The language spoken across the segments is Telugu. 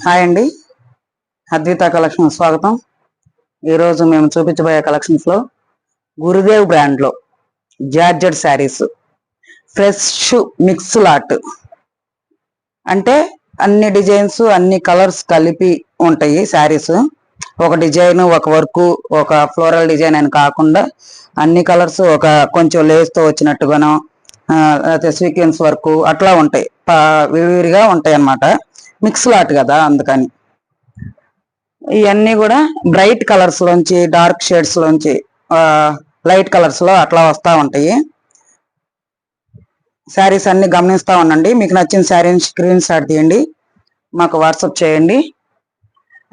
హాయ్ అండి, అద్విత కలెక్షన్ స్వాగతం. ఈరోజు మేము చూపించబోయే కలెక్షన్స్ లో గురుదేవ్ బ్రాండ్ లో georgette saris fresh mix lot అంటే అన్ని డిజైన్స్ అన్ని కలర్స్ కలిపి ఉంటాయి శారీస్. ఒక డిజైన్ ఒక వర్క్ ఒక ఫ్లోరల్ డిజైన్ అని కాకుండా అన్ని కలర్స్ ఒక కొంచెం లేస్ తో వచ్చినట్టుగానో అయితే సీక్వెన్స్ వర్క్ అట్లా ఉంటాయి, విడివిడిగా ఉంటాయి అన్నమాట. మిక్స్ లాట్ కదా, అందుకని ఇవన్నీ కూడా బ్రైట్ కలర్స్ లోంచి డార్క్ షేడ్స్ లోంచి లైట్ కలర్స్ లో అట్లా వస్తా ఉంటాయి. శారీస్ అన్ని గమనిస్తా ఉండండి. మీకు నచ్చిన శారీని స్క్రీన్ షాట్ తీయండి, మాకు వాట్సాప్ చేయండి.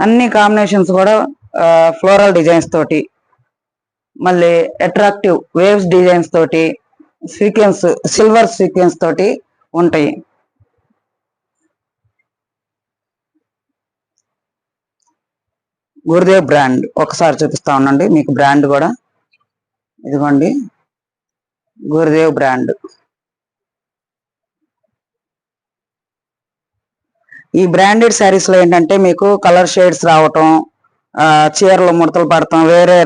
అన్ని కాంబినేషన్స్ కూడా ఫ్లోరల్ డిజైన్స్ తోటి, మళ్ళీ అట్రాక్టివ్ వేవ్స్ డిజైన్స్ తోటి, సీక్వెన్స్ సిల్వర్ సీక్వెన్స్ తోటి ఉంటాయి. గురుదేవ్ బ్రాండ్ ఒకసారి చూపిస్తా ఉండండి మీకు బ్రాండ్ కూడా. ఇదిగోండి గురుదేవ్ బ్రాండ్. ఈ బ్రాండెడ్ శారీస్ లో ఏంటంటే మీకు కలర్ షేడ్స్ రావటం, చీరలు ముడతలు పడటం, వేరే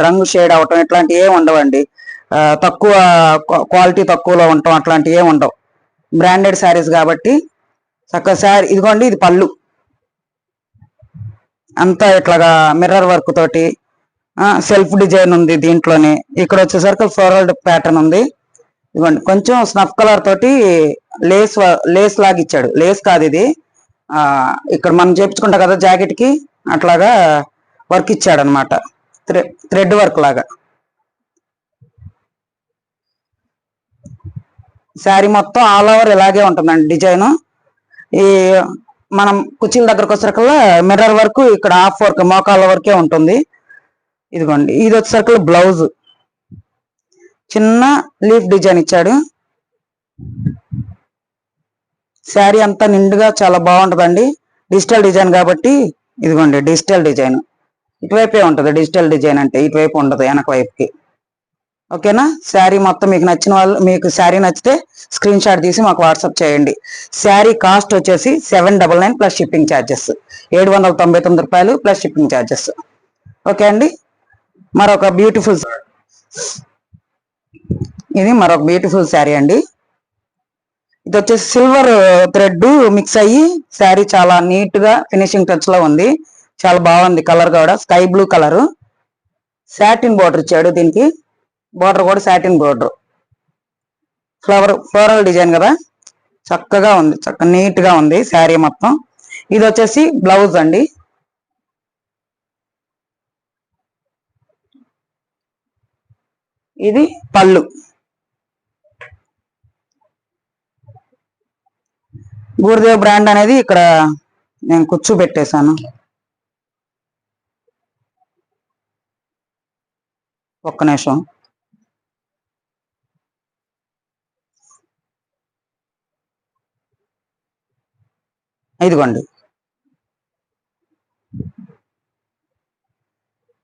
రంగు షేడ్ అవటం ఇట్లాంటివి ఏమి ఉండవండి. తక్కువ క్వాలిటీ తక్కువలో ఉండటం అట్లాంటివి ఏమి ఉండవు. బ్రాండెడ్ శారీస్ కాబట్టి చక్కగా శారీ. ఇదిగోండి ఇది పళ్ళు, అంతా ఇట్లాగా మిర్రర్ వర్క్ తోటి సెల్ఫ్ డిజైన్ ఉంది దీంట్లోనే. ఇక్కడ వచ్చేసరికి ఫ్లోరల్ ప్యాటర్న్ ఉంది. ఇవ్వండి కొంచెం స్నఫ్ కలర్ తోటి లేస్ లేస్ లాగా ఇచ్చాడు. లేస్ కాదు ఇది, ఇక్కడ మనం చేపించుకుంటాం కదా జాకెట్ కి, అట్లాగా వర్క్ ఇచ్చాడు అనమాట, థ్రెడ్ వర్క్ లాగా. శారీ మొత్తం ఆల్ ఓవర్ ఇలాగే ఉంటుందండి డిజైన్. ఈ మనం కుర్చీల దగ్గరకు వచ్చేసరికల్లా మిర్రర్ వర్క్, ఇక్కడ హాఫ్ వర్క్ మోకాళ్ళ వరకే ఉంటుంది. ఇదిగోండి ఇది వచ్చేసరికి బ్లౌజ్ చిన్న లీఫ్ డిజైన్ ఇచ్చాడు. శారీ అంతా నిండుగా చాలా బాగుంటుందండి. డిజిటల్ డిజైన్ కాబట్టి ఇదిగోండి డిజిటల్ డిజైన్ ఇటువైపే ఉంటుంది. డిజిటల్ డిజైన్ అంటే ఇటువైపు ఉండదు, వెనక వైపుకి. ఓకేనా. శారీ మొత్తం మీకు నచ్చిన వాళ్ళు, మీకు శారీ నచ్చితే స్క్రీన్ షాట్ తీసి మాకు వాట్సాప్ చేయండి. శారీ కాస్ట్ వచ్చేసి 799 ప్లస్ షిప్పింగ్ ఛార్జెస్, 799 రూపాయలు ప్లస్ షిప్పింగ్ ఛార్జెస్. ఓకే అండి. మరొక బ్యూటిఫుల్, ఇది మరొక బ్యూటిఫుల్ శారీ అండి. ఇది వచ్చేసి సిల్వర్ థ్రెడ్ మిక్స్ అయ్యి శారీ చాలా నీట్ గా ఫినిషింగ్ టచ్ లో ఉంది. చాలా బాగుంది. కలర్ కూడా sky blue colour. Satin border ఇచ్చాడు దీనికి. బోర్డర్ కూడా సాటిన్ బోర్డర్, ఫ్లోరల్ డిజైన్ కదా, చక్కగా ఉంది. నీట్ గా ఉంది శారీ మొత్తం. ఇది వచ్చేసి బ్లౌజ్ అండి. ఇది పళ్ళు. గురుదేవ్ బ్రాండ్ అనేది ఇక్కడ నేను కుచ్చు పెట్టేశాను. ఒక్క నిమిషం. ఇదిగోండి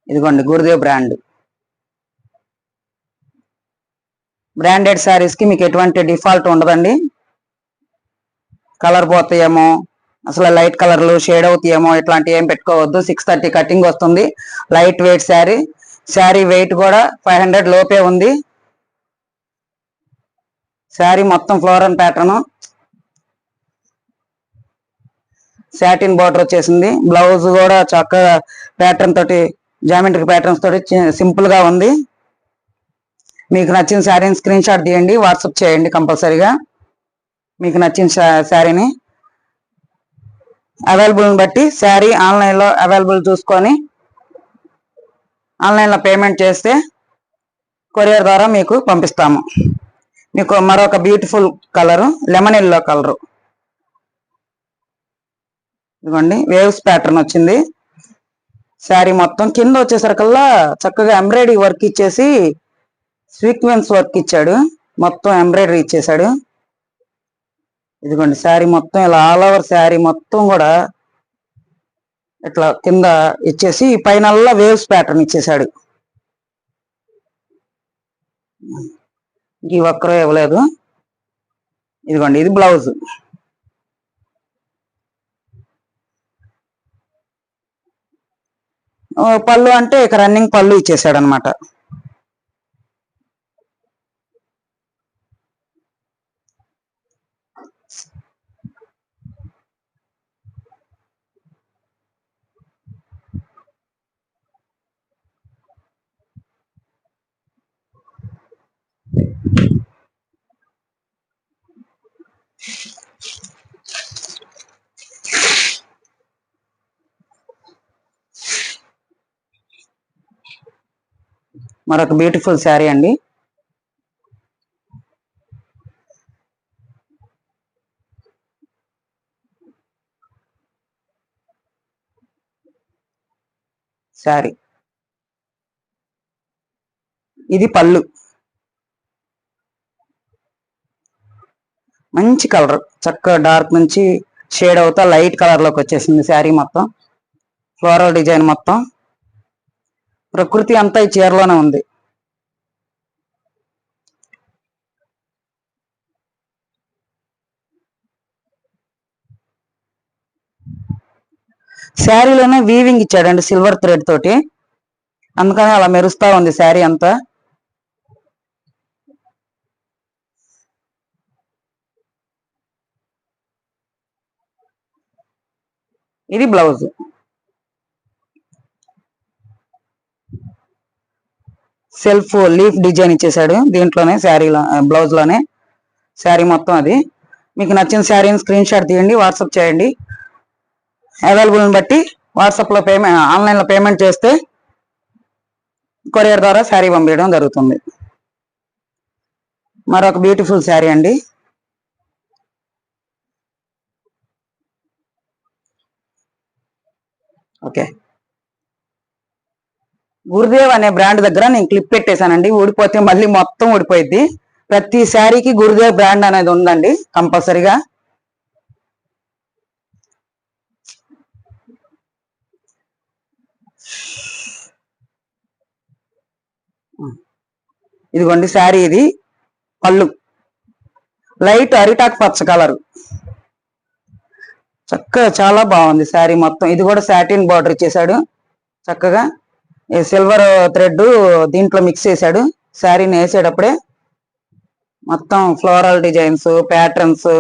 ఇదిగోండి గురుదేవ్ బ్రాండ్. బ్రాండెడ్ శారీస్ కి మీకు ఎటువంటి డిఫాల్ట్ ఉండదండి. కలర్ పోతాయేమో, అసలు లైట్ కలర్లు షేడ్ అవుతాయేమో, ఇట్లాంటివి ఏం పెట్టుకోవద్దు. 630 కటింగ్ వస్తుంది. Light weight sari. Sari weight కూడా 500 లోపే ఉంది. శారీ మొత్తం ఫ్లోరల్ ప్యాటర్న్, సాటిన్ బార్డర్ వచ్చేసింది. బ్లౌజ్ కూడా చక్కగా ప్యాటర్న్ తోటి, జామెట్రిక్ ప్యాటర్న్స్ తోటి సింపుల్ గా ఉంది. మీకు నచ్చిన శారీని స్క్రీన్ షాట్ తీయండి, వాట్సాప్ చేయండి కంపల్సరీగా. మీకు నచ్చిన శారీని అవైలబుల్ని బట్టి శారీ ఆన్లైన్లో అవైలబుల్ చూసుకొని ఆన్లైన్లో పేమెంట్ చేస్తే కొరియర్ ద్వారా మీకు పంపిస్తాము. మీకు మరొక beautiful colour lemon yellow colour. ఇదిగోండి వేవ్స్ ప్యాటర్న్ వచ్చింది. శారీ మొత్తం కింద వచ్చేసరికల్లా చక్కగా ఎంబ్రాయిడరీ వర్క్ ఇచ్చేసి సీక్వెన్స్ వర్క్ ఇచ్చాడు. మొత్తం ఎంబ్రాయిడరీ ఇచ్చేసాడు. ఇదిగోండి శారీ మొత్తం ఇలా ఆల్ ఓవర్ శారీ మొత్తం కూడా ఇట్లా కింద ఇచ్చేసి పైనల్లా వేవ్స్ ప్యాటర్న్ ఇచ్చేసాడు. ఈ ఒక్కరూ ఇవ్వలేదు. ఇదిగోండి ఇది బ్లౌజ్. పళ్ళు అంటే ఇక రన్నింగ్ పళ్ళు ఇచ్చేసాడు అనమాట. మరొక బ్యూటిఫుల్ శారీ అండి. శారీ ఇది పళ్ళు, మంచి కలర్, చక్కగా డార్క్ నుంచి షేడ్ అవుతా లైట్ కలర్ లోకి వచ్చేసింది శారీ మొత్తం. ఫ్లోరల్ డిజైన్ మొత్తం, ప్రకృతి అంతా ఈ చీరలోనే ఉంది. శారీలోనే వీవింగ్ ఇచ్చాడండి సిల్వర్ థ్రెడ్ తోటి, అందుకని అలా మెరుస్తా ఉంది శారీ అంతా. ఇది బ్లౌజ్, సెల్ఫ్ లీఫ్ డిజైన్ ఇచ్చేసాడు దీంట్లోనే, శారీలో బ్లౌజ్ లోనే శారీ మొత్తం. అది మీకు నచ్చిన శారీని స్క్రీన్ షాట్ తీయండి, వాట్సాప్ చేయండి. అవైలబుల్ని బట్టి వాట్సాప్లో ఆన్లైన్లో పేమెంట్ చేస్తే కొరియర్ ద్వారా శారీ పంపించడం జరుగుతుంది. మరొక బ్యూటిఫుల్ శారీ అండి. ఓకే, గురుదేవ్ అనే బ్రాండ్ దగ్గర నేను క్లిప్ పెట్టేశానండి, ఊడిపోతే మళ్ళీ మొత్తం ఊడిపోయింది. ప్రతి శారీకి గురుదేవ్ బ్రాండ్ అనేది ఉందండి కంపల్సరిగా. ఇదిగోండి శారీ, ఇది పళ్ళు లైట్ అరిటాక్ పచ్చ కలర్, చక్కగా చాలా బాగుంది శారీ మొత్తం. ఇది కూడా సాటిన్ బార్డర్ ఇచ్చేసాడు చక్కగా, సిల్వర్ థ్రెడ్ దీంట్లో మిక్స్ చేశాడు. శారీని వేసేటప్పుడే మొత్తం ఫ్లోరల్ డిజైన్స్, ప్యాటర్న్స్,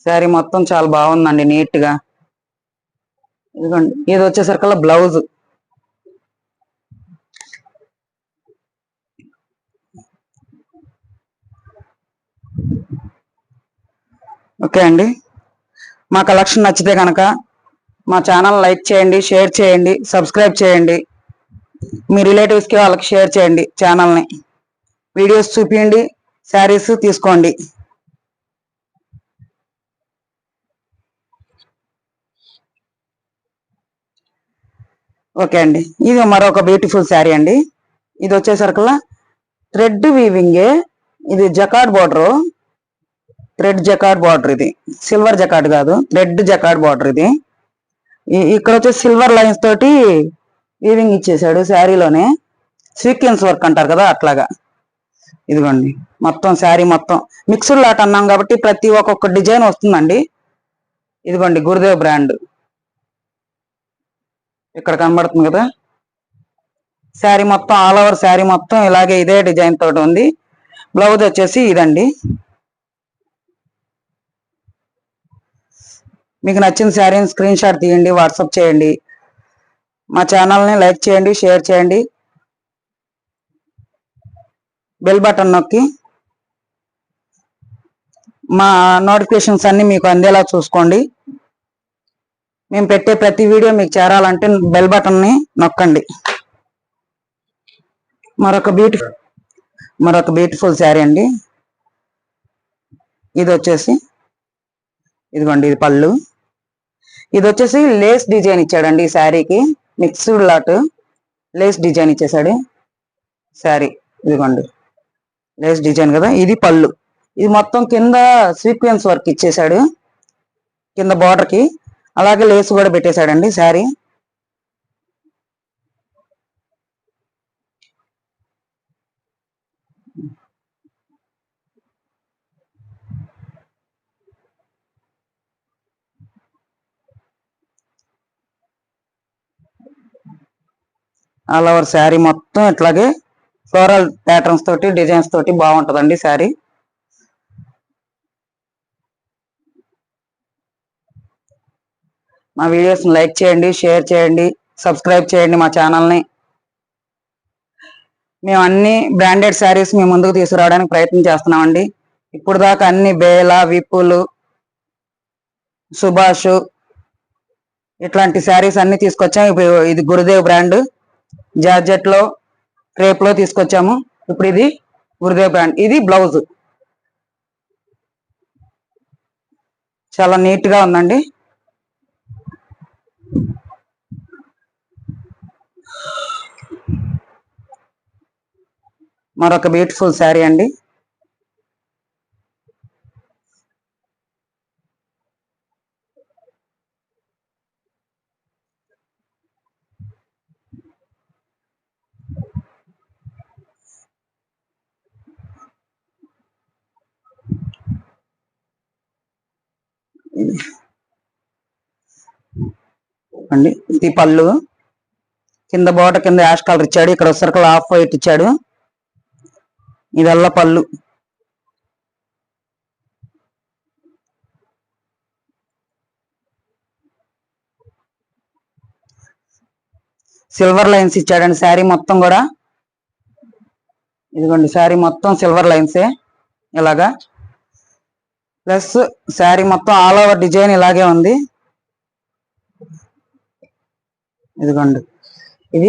శారీ మొత్తం చాలా బాగుందండి నీట్ గా. ఇదిగోండి, ఇది వచ్చేసరికల్లా బ్లౌజ్. ఓకే అండి, మా కలెక్షన్ నచ్చితే కనుక మా ఛానల్ లైక్ చేయండి, షేర్ చేయండి, సబ్స్క్రైబ్ చేయండి. మీ రిలేటివ్స్కి వాళ్ళకి షేర్ చేయండి ఛానల్ని. వీడియోస్ చూపించండి, శారీస్ తీసుకోండి. ఓకే అండి, ఇది మరొక బ్యూటిఫుల్ శారీ అండి. ఇది వచ్చేసరికల్లా థ్రెడ్ వీవింగే, ఇది jacquard border, thread jacquard border, ఇది సిల్వర్ జకార్డ్ కాదు, థ్రెడ్ జకార్డ్ బార్డర్. ఇది ఇక్కడ వచ్చే సిల్వర్ లైన్స్ తోటి వీవింగ్ ఇచ్చేసాడు శారీలోనే, సీక్వెన్స్ వర్క్ అంటారు కదా అట్లాగా. ఇదిగోండి మొత్తం శారీ మొత్తం మిక్స్డ్ లాట్ అన్నాం కాబట్టి ప్రతి ఒక్కొక్క డిజైన్ వస్తుందండి. ఇదిగోండి గురుదేవ్ బ్రాండ్ ఇక్కడ కనబడుతుంది కదా. శారీ మొత్తం ఆల్ ఓవర్ శారీ మొత్తం ఇలాగే ఇదే డిజైన్ తోటి ఉంది. బ్లౌజ్ వచ్చేసి ఇదండి. మీకు నచ్చిన శారీని స్క్రీన్ షాట్ తీయండి, వాట్సాప్ చేయండి. మా ఛానల్ని లైక్ చేయండి, షేర్ చేయండి, బెల్ బటన్ నొక్కి మా నోటిఫికేషన్స్ అన్ని మీకు అందేలా చూసుకోండి. మేము పెట్టే ప్రతి వీడియో మీకు చేరాలంటే బెల్ బటన్ని నొక్కండి. మరొక బ్యూటిఫుల్ శారీ అండి. ఇది వచ్చేసి ఇదిగోండి, ఇది పళ్ళు. ఇది వచ్చేసి లేస్ డిజైన్ ఇచ్చాడండి ఈ శారీకి, మిక్స్డ్ లాట్ లేస్ డిజైన్ ఇచ్చేసాడు శారీ. ఇదిగోండి లేస్ డిజైన్ కదా, ఇది పళ్ళు. ఇది మొత్తం కింద సీక్వెన్స్ వర్క్ ఇచ్చేసాడు కింద బార్డర్ కి, అలాగే లేస్ కూడా పెట్టేశాడండి శారీ. ఆల్ ఓవర్ శారీ మొత్తం ఇట్లాగే ఫ్లోరల్ ప్యాటర్న్స్ తోటి డిజైన్స్ తోటి బాగుంటుందండి శారీ. మా వీడియోస్ని లైక్ చేయండి, షేర్ చేయండి, సబ్స్క్రైబ్ చేయండి మా ఛానల్ని. మేము అన్ని బ్రాండెడ్ శారీస్ మేము ముందుకు తీసుకురావడానికి ప్రయత్నం చేస్తున్నామండి. ఇప్పుడు దాకా అన్ని బేలా, విపులు, సుభాష్ ఇట్లాంటి శారీస్ అన్ని తీసుకొచ్చాము. ఇప్పుడు ఇది గురుదేవ్ బ్రాండ్ జార్జెట్ లో, క్రేప్ లో తీసుకొచ్చాము. ఇప్పుడు ఇది గురుదేవ్ బ్రాండ్. ఇది బ్లౌజ్ చాలా నీట్ గా ఉందండి. మరొక బ్యూటిఫుల్ శారీ అండి. అండి ఇది పళ్ళు, కింద బోర్డర్ కింద యాష్ కలర్ ఇచ్చాడు, ఇక్కడ సర్కిల్ ఆఫ్ వైట్ ఇచ్చాడు. ఇదల్లా పళ్ళు. సిల్వర్ లైన్స్ ఇచ్చాడండి శారీ మొత్తం కూడా. ఇదిగోండి శారీ మొత్తం సిల్వర్ లైన్సే ఇలాగా. ప్లస్ శారీ మొత్తం ఆల్ ఓవర్ డిజైన్ ఇలాగే ఉంది. ఇదిగోండి ఇది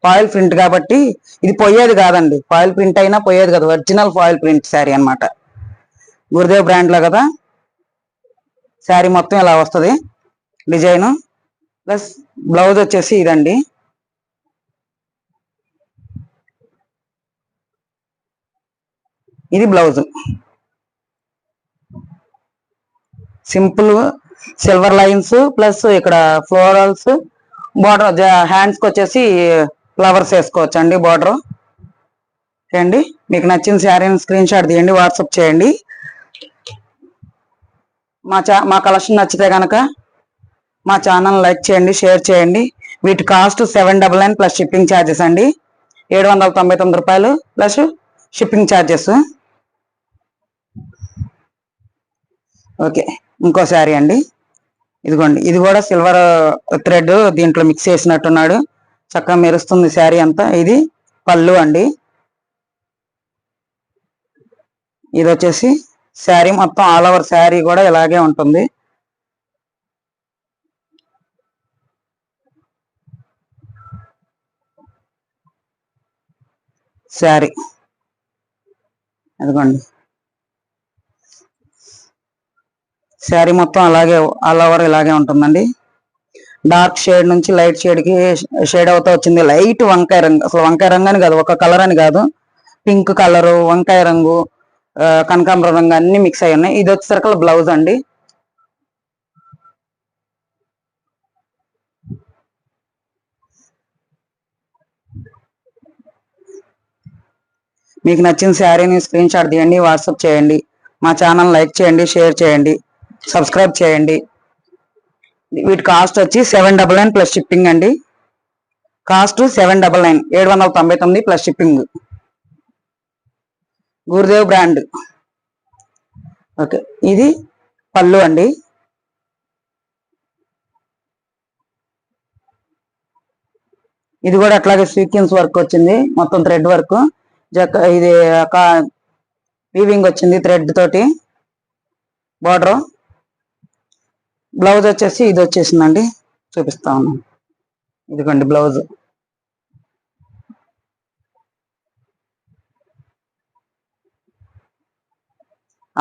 ఫాయిల్ ప్రింట్ కాబట్టి ఇది పోయేది కాదండి. ఫాయిల్ ప్రింట్ అయినా పోయేది కదా, ఒరిజినల్ ఫాయిల్ ప్రింట్ శారీ అనమాట. గురుదేవ్ బ్రాండ్ లో కదా. శారీ మొత్తం ఇలా వస్తుంది డిజైన్. ప్లస్ బ్లౌజ్ వచ్చేసి ఇదండి. ఇది blouse simple silver lines plus ఇక్కడ ఫ్లోరల్స్ బార్డర్. హ్యాండ్స్ కి వచ్చేసి ఫ్లవర్స్ వేసుకోవచ్చు అండి బార్డర్. అండి మీకు నచ్చిన శారీని స్క్రీన్ షాట్ తీయండి, వాట్సాప్ చేయండి. మా కలెక్షన్ నచ్చితే కనుక మా ఛానల్ లైక్ చేయండి, షేర్ చేయండి. వీటి కాస్ట్ 799 ప్లస్ షిప్పింగ్ ఛార్జెస్ అండి. 799 రూపాయలు ప్లస్ షిప్పింగ్ ఛార్జెస్. ఓకే, ఇంకో శారీ అండి. ఇదిగోండి ఇది కూడా సిల్వర్ థ్రెడ్ దీంట్లో మిక్స్ చేసినట్టున్నాడు, చక్కగా మెరుస్తుంది శారీ అంతా. ఇది పళ్ళు అండి. ఇది వచ్చేసి శారీ మొత్తం ఆల్ ఓవర్ శారీ కూడా ఇలాగే ఉంటుంది. శారీ అదిగోండి శారీ మొత్తం అలాగే ఆల్ ఓవర్ ఇలాగే ఉంటుందండి. డార్క్ షేడ్ నుంచి లైట్ షేడ్ కి షేడ్ అవుతా వచ్చింది. లైట్ వంకాయ రంగు, అసలు వంకాయ రంగు అని కాదు, ఒక కలర్ అని కాదు, పింక్ కలరు, వంకాయ రంగు, కనకాంబర రంగు అన్ని మిక్స్ అయి ఉన్నాయి. ఇది వచ్చేసరికి బ్లౌజ్ అండి. మీకు నచ్చిన శారీని స్క్రీన్ షాట్ తీయండి, వాట్సాప్ చేయండి. మా ఛానల్ లైక్ చేయండి, షేర్ చేయండి, సబ్స్క్రైబ్ చేయండి. వీటి కాస్ట్ వచ్చి 799 ప్లస్ షిప్పింగ్ అండి. Cost 799, 799 plus shipping. Gurudev brand. Okay, ఇది పళ్ళు అండి. ఇది కూడా అట్లాగే సీక్వెన్స్ వర్క్ వచ్చింది, మొత్తం థ్రెడ్ వర్క్. ఇది వీవింగ్ వచ్చింది థ్రెడ్ తోటి బార్డర్. బ్లౌజ్ వచ్చేసి ఇది వచ్చేసిందండి, చూపిస్తా ఉన్నాను. ఇదిగోండి బ్లౌజ్.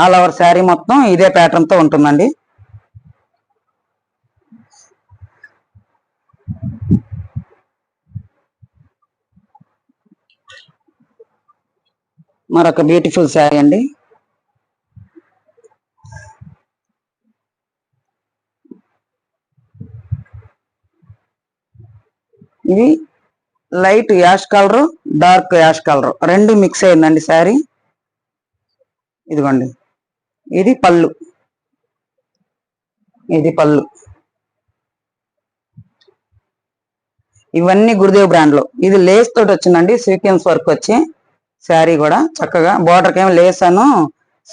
ఆల్ ఓవర్ శారీ మొత్తం ఇదే ప్యాటర్న్ తో ఉంటుందండి. మరొక బ్యూటిఫుల్ శారీ అండి. ఇది light ash colour, dark ash colour రెండు మిక్స్ అయిందండి శారీ. ఇదిగోండి ఇది పళ్ళు. ఇది పళ్ళు. ఇవన్నీ గురుదేవ్ బ్రాండ్ లో. ఇది లేస్ తోటి వచ్చిందండి, సీక్వెన్స్ వర్క్ వచ్చి శారీ కూడా చక్కగా బోర్డర్ కేమో లేస్ అను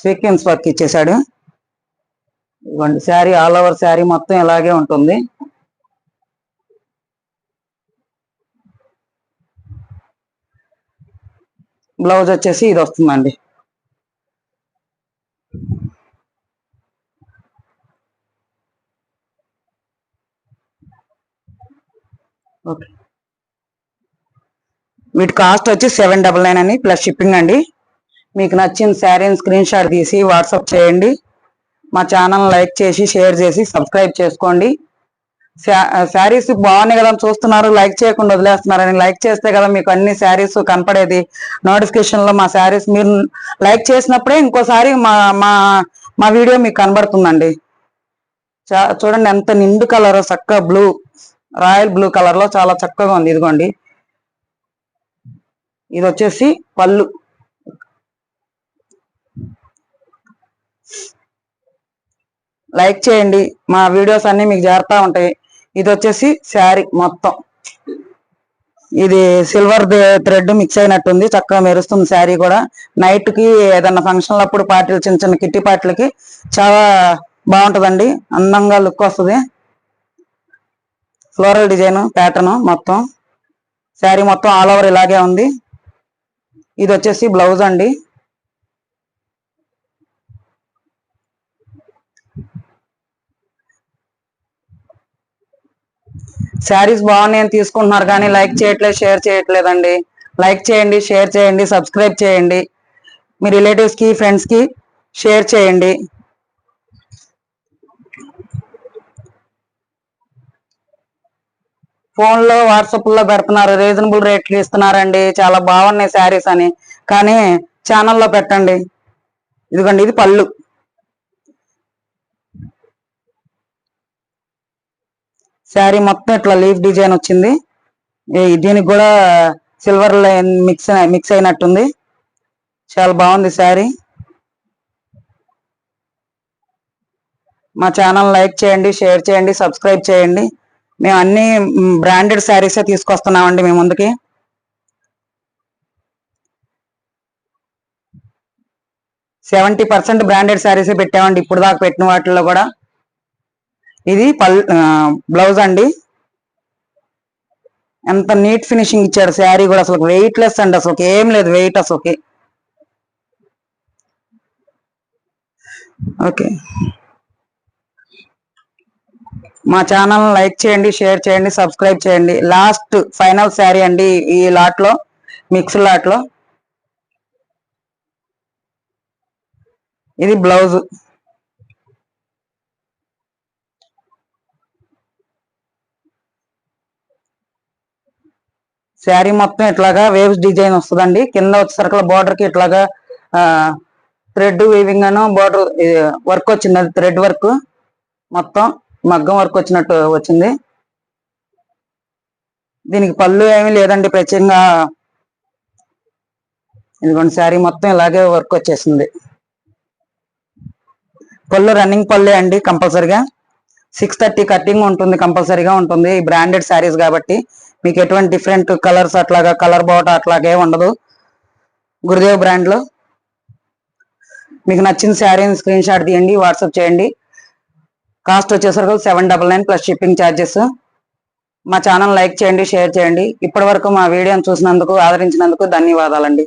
సీక్వెన్స్ వర్క్ ఇచ్చేసాడు. ఇవ్వండి శారీ ఆల్ ఓవర్ శారీ మొత్తం ఇలాగే ఉంటుంది. బ్లౌజ్ వచ్చేసి ఇది వస్తుందండి. ఓకే, వీటి కాస్ట్ వచ్చి 799 అని ప్లస్ షిప్పింగ్ అండి. మీకు నచ్చిన శారీని స్క్రీన్ షాట్ తీసి వాట్సాప్ చేయండి. మా ఛానల్ లైక్ చేసి షేర్ చేసి సబ్స్క్రైబ్ చేసుకోండి. శారీస్ బాగున్నాయి కదా చూస్తున్నారు, లైక్ చేయకుండా వదిలేస్తున్నారని. లైక్ చేస్తే కదా మీకు అన్ని శారీస్ కనపడేది నోటిఫికేషన్ లో. మా శారీస్ మీరు లైక్ చేసినప్పుడే ఇంకోసారి మా మా మా వీడియో మీకు కనబడుతుందండి. చూడండి ఎంత నిండు కలర్, చక్కగా బ్లూ, రాయల్ బ్లూ కలర్ లో చాలా చక్కగా ఉంది. ఇదిగోండి, ఇది వచ్చేసి పళ్ళు. లైక్ చేయండి, మా వీడియోస్ అన్ని మీకు చేరుతా ఉంటాయి. ఇది వచ్చేసి శారీ మొత్తం, ఇది సిల్వర్ థ్రెడ్ మిక్స్ అయినట్టుంది, చక్కగా మెరుస్తుంది శారీ కూడా. నైట్ కి ఏదన్నా ఫంక్షన్లు అప్పుడు పార్టీలు, చిన్న చిన్న కిట్టి పార్టీలకి చాలా బాగుంటదండి, అందంగా లుక్ వస్తుంది. ఫ్లోరల్ డిజైన్ ప్యాటర్న్ మొత్తం శారీ మొత్తం ఆల్ ఓవర్ ఇలాగే ఉంది. ఇది వచ్చేసి బ్లౌజ్ అండి. శారీస్ బాగున్నాయని తీసుకుంటున్నారు కానీ లైక్ చేయట్లేదు, షేర్ చేయట్లేదండి. లైక్ చేయండి, షేర్ చేయండి, సబ్స్క్రైబ్ చేయండి. మీ రిలేటివ్స్ కి, ఫ్రెండ్స్ కి షేర్ చేయండి. ఫోన్ లో వాట్సాప్ లో పెడుతున్నారు, రీజనబుల్ రేట్లు ఇస్తున్నారండి, చాలా బాగున్నాయి శారీస్ అని. కానీ ఛానల్లో పెట్టండి. ఇదిగోండి, ఇది పళ్ళు. శారీ మొత్తం ఇట్లా లీఫ్ డిజైన్ వచ్చింది. దీనికి కూడా సిల్వర్ లైన్ మిక్స్ అయినట్టుంది. చాలా బాగుంది శారీ. మా ఛానల్ లైక్ చేయండి, షేర్ చేయండి, సబ్స్క్రైబ్ చేయండి. మేము అన్ని బ్రాండెడ్ శారీసే తీసుకొస్తున్నామండి మీ ముందుకి. %70 బ్రాండెడ్ శారీసే పెట్టామండి ఇప్పుడు దాకా పెట్టిన వాటిల్లో కూడా. ఇది బ్లౌజ్ అండి. ఎంత నీట్ ఫినిషింగ్ ఇచ్చాడు శారీ కూడా, అసలు వెయిట్ లెస్ అండి, అసలు ఏం లేదు వెయిట్ అసలుకి. ఓకే, మా ఛానల్ లైక్ చేయండి, షేర్ చేయండి, సబ్స్క్రైబ్ చేయండి. లాస్ట్ ఫైనల్ శారీ అండి ఈ లాట్ లో, మిక్స్ లాట్ లో. ఇది బ్లౌజ్. శారీ మొత్తం ఇట్లాగా వేవ్స్ డిజైన్ వస్తుందండి. కింద వచ్చేసరికి బోర్డర్ కి ఇట్లాగా థ్రెడ్ వీవింగ్ అను బోర్డర్ వర్క్ వచ్చింది, అది థ్రెడ్ వర్క్ మొత్తం మగ్గం వర్క్ వచ్చినట్టు వచ్చింది. దీనికి పళ్ళు ఏమీ లేదండి ప్రత్యేకంగా. ఇదిగోండి శారీ మొత్తం ఇలాగే వర్క్ వచ్చేసింది. పళ్ళు రన్నింగ్ పళ్ళే అండి కంపల్సరిగా. 630 కట్టింగ్ ఉంటుంది, కంపల్సరీగా ఉంటుంది. ఈ బ్రాండెడ్ శారీస్ కాబట్టి మీకు ఎటువంటి డిఫరెంట్ కలర్స్ అట్లాగా కలర్ బాట అట్లాగే ఉండదు గురుదేవ్ బ్రాండ్ లో. మీకు నచ్చిన శారీని స్క్రీన్ షాట్ తీయండి, వాట్సాప్ చేయండి. కాస్ట్ వచ్చేసరికి 799 ప్లస్ షిప్పింగ్ ఛార్జెస్. మా ఛానల్ లైక్ చేయండి, షేర్ చేయండి. ఇప్పటి వరకు మా వీడియోని చూసినందుకు, ఆదరించినందుకు ధన్యవాదాలండి.